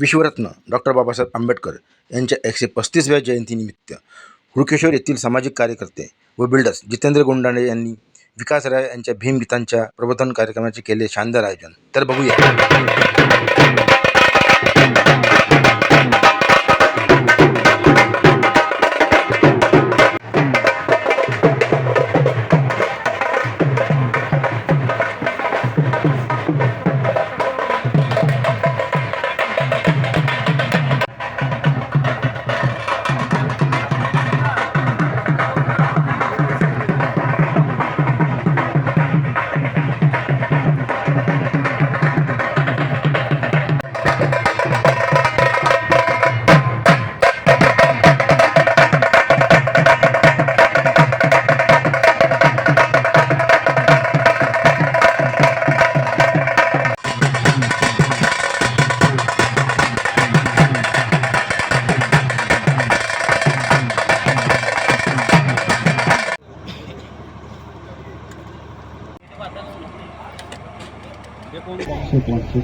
विश्वरत्न doctor Babasaheb Ambedkar यांच्या 135व्या जयंतीनिमित्त हुडकेश्वर येथील सामाजिक कार्यकर्ते व बिल्डर्स जितेंद्र गोंडाणे यांनी विकास राय यांच्या भीमगीतांच्या प्रबोधन कार्यक्रमाचे केले शानदार आयोजन. तर बघूया.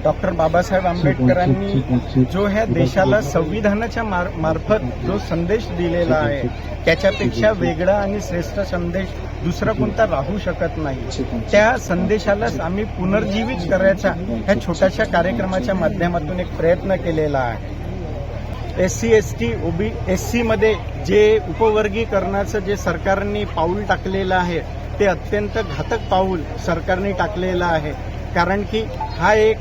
डॉक्टर बाबासाहेब आंबेडकरांनी जो ह्या देशाला संविधानाच्या मार्फत जो संदेश दिलेला आहे त्याच्यापेक्षा वेगळा आणि श्रेष्ठ संदेश दुसरा कोणता राहू शकत नाही. त्या संदेशालाच आम्ही पुनर्जीवित करायचा ह्या छोट्याशा कार्यक्रमाच्या माध्यमातून एक प्रयत्न केलेला आहे. SC ST SC मध्ये जे उपवर्गीकरणाचं जे सरकारने पाऊल टाकलेलं आहे ते अत्यंत घातक पाऊल सरकारने टाकलेलं आहे. कारण की हा एक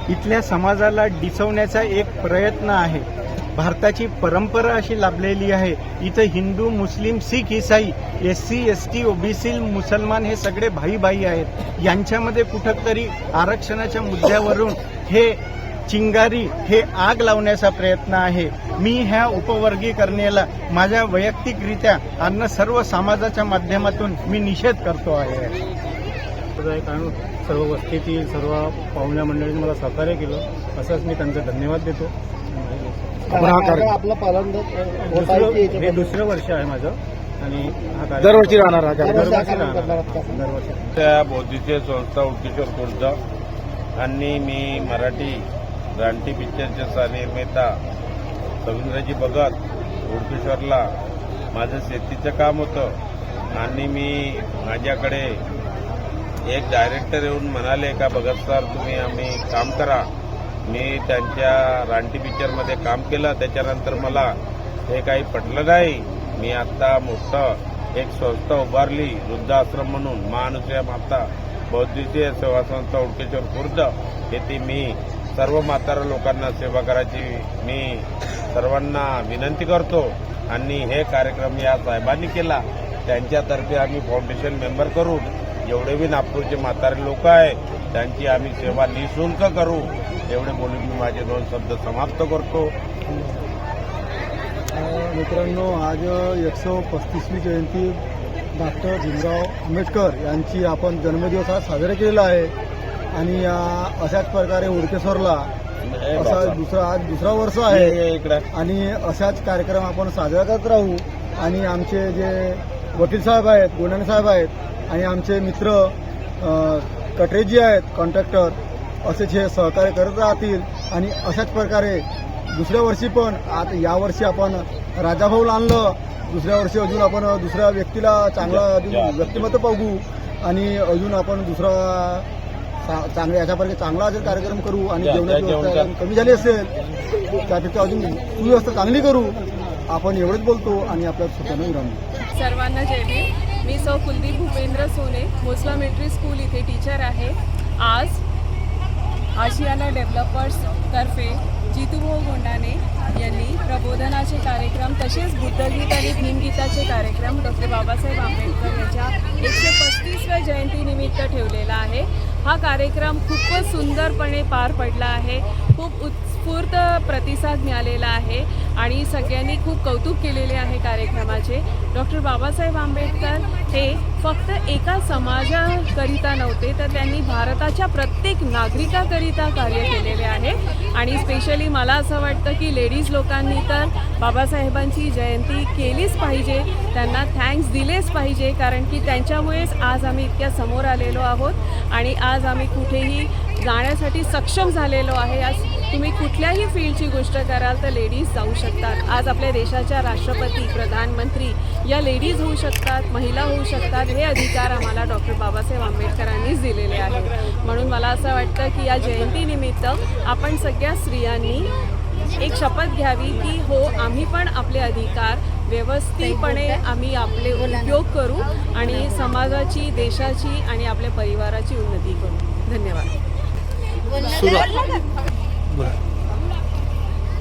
इथल्या समाजाला डिसवण्याचा एक प्रयत्न आहे. भारताची परंपरा अशी लाभलेली आहे, इथं हिंदू, मुस्लिम, शीख, ईसाई, SC ST OBC मुसलमान हे सगळे भाई भाई आहेत. यांच्यामध्ये कुठंतरी आरक्षणाच्या मुद्द्यावरून हे चिंगारी हे आग लावण्याचा प्रयत्न आहे. मी ह्या उपवर्गीकरणाला माझ्या वैयक्तिकरित्या आणि सर्व समाजाच्या माध्यमातून मी निषेध करतो आहे. कारण सर्व वस्तीतील सर्व पाहुण्या मंडळींनी मला सहकार्य केलं, असंच मी त्यांचा धन्यवाद देतो. हे दुसरं वर्ष आहे माझं आणि हा दरवर्षी राहणार दरवर्षी. त्या बौद्धीचे संस्था हुडकेश्वर खुर्द आणि मी मराठी रानटी पिक्चरचे सहनिर्माता रवींद्रजी भगत हुडकेश्वरला माझं शेतीचं काम होतं आणि मी माझ्याकडे एक डायरेक्टर येऊन म्हणाले का भगत सर तुम्ही आम्ही काम करा. मी त्यांच्या रानटी पिक्चरमध्ये काम केलं. त्याच्यानंतर मला हे काही पटलं नाही. मी आता मोठं एक संस्था उभारली वृद्धाश्रम म्हणून, महानुसया माता बौद्धीय सेवा संस्था हुडकेश्वर खुर्द येथे मी सर्व म्हातारा लोकांना सेवा करायची मी सर्वांना विनंती करतो. आणि हे कार्यक्रम या साहेबांनी केला, त्यांच्यातर्फे आम्ही फाउंडेशन मेंबर करून जेवढे बी नागपूरचे म्हातारे लोक आहेत त्यांची आम्ही सेवा निःशुल्क करू. एवढे बोलून मी माझे 2 शब्द समाप्त करतो. मित्रांनो, आज 135वी जयंती डॉक्टर भीमराव आंबेडकर यांची आपण जन्मदिवस आज साजरा केलेला आहे आणि अशाच प्रकारे हुडकेश्वरला असा दुसरा वर्ष आहे आणि अशाच कार्यक्रम आपण साजरा करत राहू. आणि आमचे जे वकील साहेब आहेत, गोंडाणे साहेब आहेत आणि आमचे मित्र कटरेजी आहेत कॉन्ट्रॅक्टर, असेच हे सहकार्य करत राहतील. आणि अशाच प्रकारे दुसऱ्या वर्षी पण आता यावर्षी आपण राजाभाऊला आणलं, दुसऱ्या वर्षी अजून आपण दुसऱ्या व्यक्तीला चांगला अजून व्यक्तिमत्व बघू आणि अजून आपण दुसरा चांगला याच्यापर्यंत चांगला अजून कार्यक्रम करू. आणि जेवणाची व्यवस्था कमी झाली असेल त्यापेक्षा अजून सुव्यवस्था चांगली करू. आपण एवढंच बोलतो आणि आपल्या स्वतःनं विराम. सर्वांना जय भीम. मी सौ कुलदीप भूपेंद्र सोने, मोसला मिलिटरी स्कूल इथे टीचर आहे. आज आशियाना डेव्हलपर्स तर्फे जितूभाऊ गोंडाणे यांनी प्रबोधनाचे कार्यक्रम तसेच बुद्धगीत आणि भीमगीताचे कार्यक्रम डॉक्टर बाबासाहेब आंबेडकर यांच्या 135व्या जयंतीनिमित्त ठेवलेला आहे. हा कार्यक्रम खूपच सुंदरपणे पार पडला आहे. खूप उत्स्फूर्त प्रतिसाद मिळालेला आहे आणि सगळ्यांनी खूप कौतुक केलेले आहे कार्यक्रमाचे. डॉक्टर बाबासाहेब आंबेडकर हे फक्त एका समाजाकरिता नव्हते, तर त्यांनी भारताच्या प्रत्येक नागरिकाकरिता कार्य केलेले आहे. आणि स्पेशली मला असं वाटतं की लेडीज लोकांनी तर बाबासाहेबांची जयंती केलीच पाहिजे, त्यांना थँक्स दिलेच पाहिजे, कारण की त्यांच्यामुळेच आज आम्ही इतक्या समोर आलेलो आहोत आणि आज आम्ही कुठेही जाण्यासाठी सक्षम झालेलो आहे. आज तुम्ही कुठल्याही फील्डची गोष्ट कराल तर लेडीज जाऊ शकतात. आज आपल्या देशाच्या राष्ट्रपती, प्रधानमंत्री या लेडीज होऊ शकतात, महिला होऊ शकतात. हे अधिकार आम्हाला डॉक्टर बाबासाहेब आंबेडकरांनीच दिलेले आहेत. म्हणून मला असं वाटतं की या जयंतीनिमित्त आपण सगळ्या स्त्रियांनी एक शपथ घ्यावी की हो, आम्ही पण आपले अधिकार व्यवस्थितपणे आम्ही आपले उपयोग करू आणि समाजाची, देशाची आणि आपल्या परिवाराची उन्नती करू. धन्यवाद.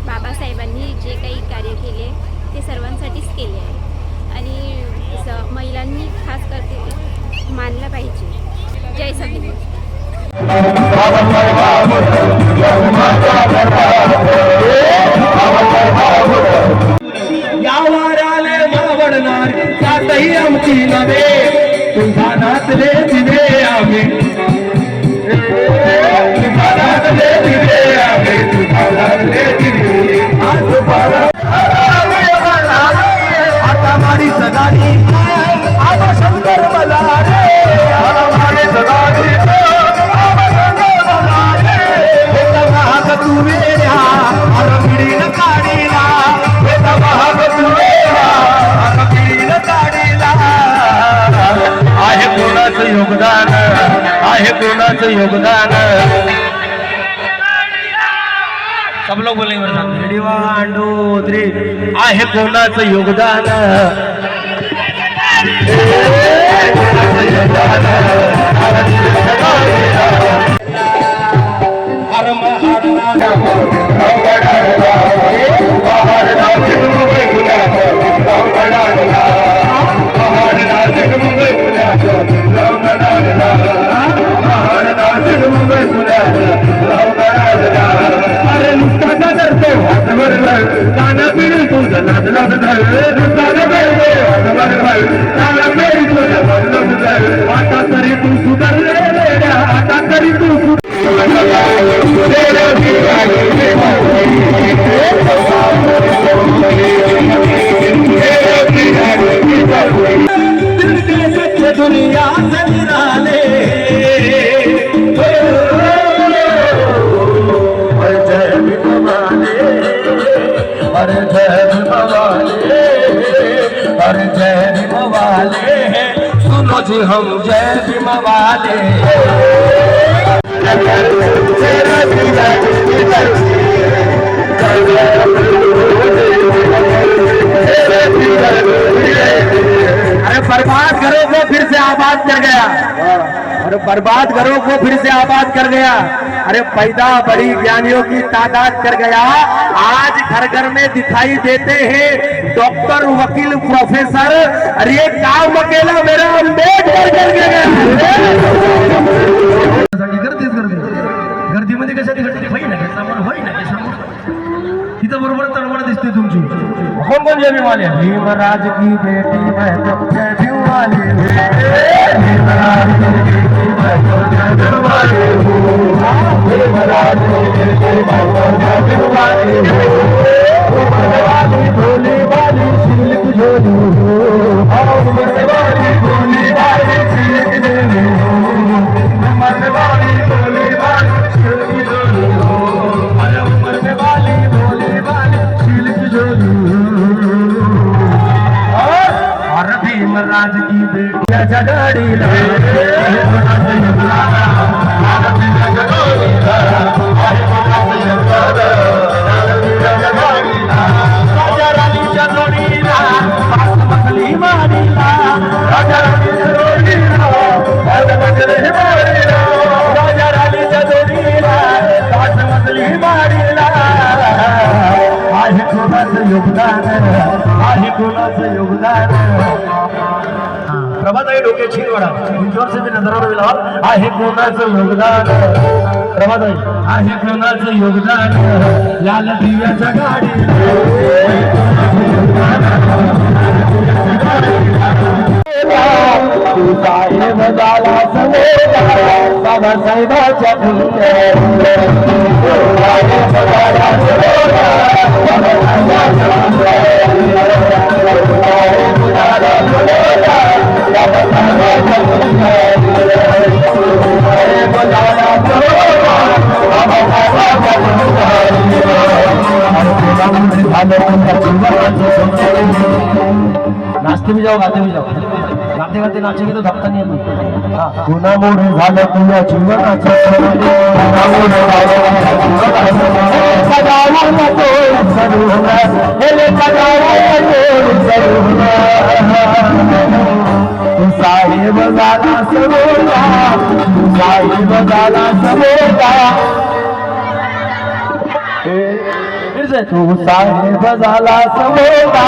बाबासाहेबांनी जे काही कार्य केले ते सर्वांसाठीच केले आहे आणि महिलांनी खास करते मानलं पाहिजे. जय संविधान. या वाऱ्याले मावळणार त्यातही आमची नव्हे, तुझा नाचले दिवे आम्ही, तुझा नाचले दिवे आम्ही, तुझा नाचले दिवे. आता मारी सदानी आबा शंकर मला रे, आता मारी सदानी आबा शंकर मला रे. हे महाग तू वेड्या अरबिडीन काढीला, हे महाग तू वेड्या अरबिडीन काढीला. आहे कोणाचं योगदान, आहे कोणाचं योगदान. सब लोग बोलेंगे 1 2 3. आहे कोणाचं योगदान, आता तरी तू सुधारले, आता तरी तू दुनिया से निराले. जय भीम वाले, अरे जय भीम वाले, अरे जय भीम वाले, सुनो जी हम जय भीम वाले. अरे बर्बाद घरों को फिर से आबाद कर गया, अरे बर्बाद घरों को फिर से आबाद कर गया. अरे पैदा बड़ी ज्ञानियों की तादाद कर गया. आज घर घर में दिखाई देते हैं डॉक्टर, वकील, प्रोफेसर. अरे ये काम अकेला मेरा अम्बेडकर कर गया. गर्दीमध्ये कशासाठी घडते होई ना समोर, होई ना समोर तिथं बरोबर तळमळ दिसते तुमची. कोण कोण जय भीम वाले? भीमराज की बेटी मैं तो जय भीम वाली, भीमराज की बेटी मैं तो जय भीम वाली हूँ, भीमराज की बेटी मैं तो जय भीम वाली हूँ. उमर वाली भोली वाली सिल्क झोली हूँ, उमर वाली भोली वाली सिल्क झोली हूँ, उमर वाली भोली वाली सिल्क झोली हूँ, अरे उमर वाली भोली वाली सिल्क झोली हूँ. और भीमराज की बेटिया जगाड़ी राजा रानी जगोड़ीला मछली मारीला, राजा रानी जगोड़ीला मछली मारीला, राजा रानी जगोड़ीला मछली मारीला. आहे कोणाचं योगदान, आहे कोणाचं योगदान. प्रभाताई डोके छिनवडा जोर से भी नजरों में लाओ. आहे कोणाचं योगदान, प्रभाताई आहे कोणाचं योगदान. लाल दिव्याच्या गाडी तू साहेब झाला समेत बाबासाहेबाच्या पुण्य नाचते भी जाओ गाते भी जाओ गाते गाते नाचेंगे तो धपता नहीं है गुणामुळे झालं तुझ्या जीवनाचं गुणामुळे तू साहेब झाला समोरचा तू साहेब झाला समोरचा तू साहेब झाला समोरचा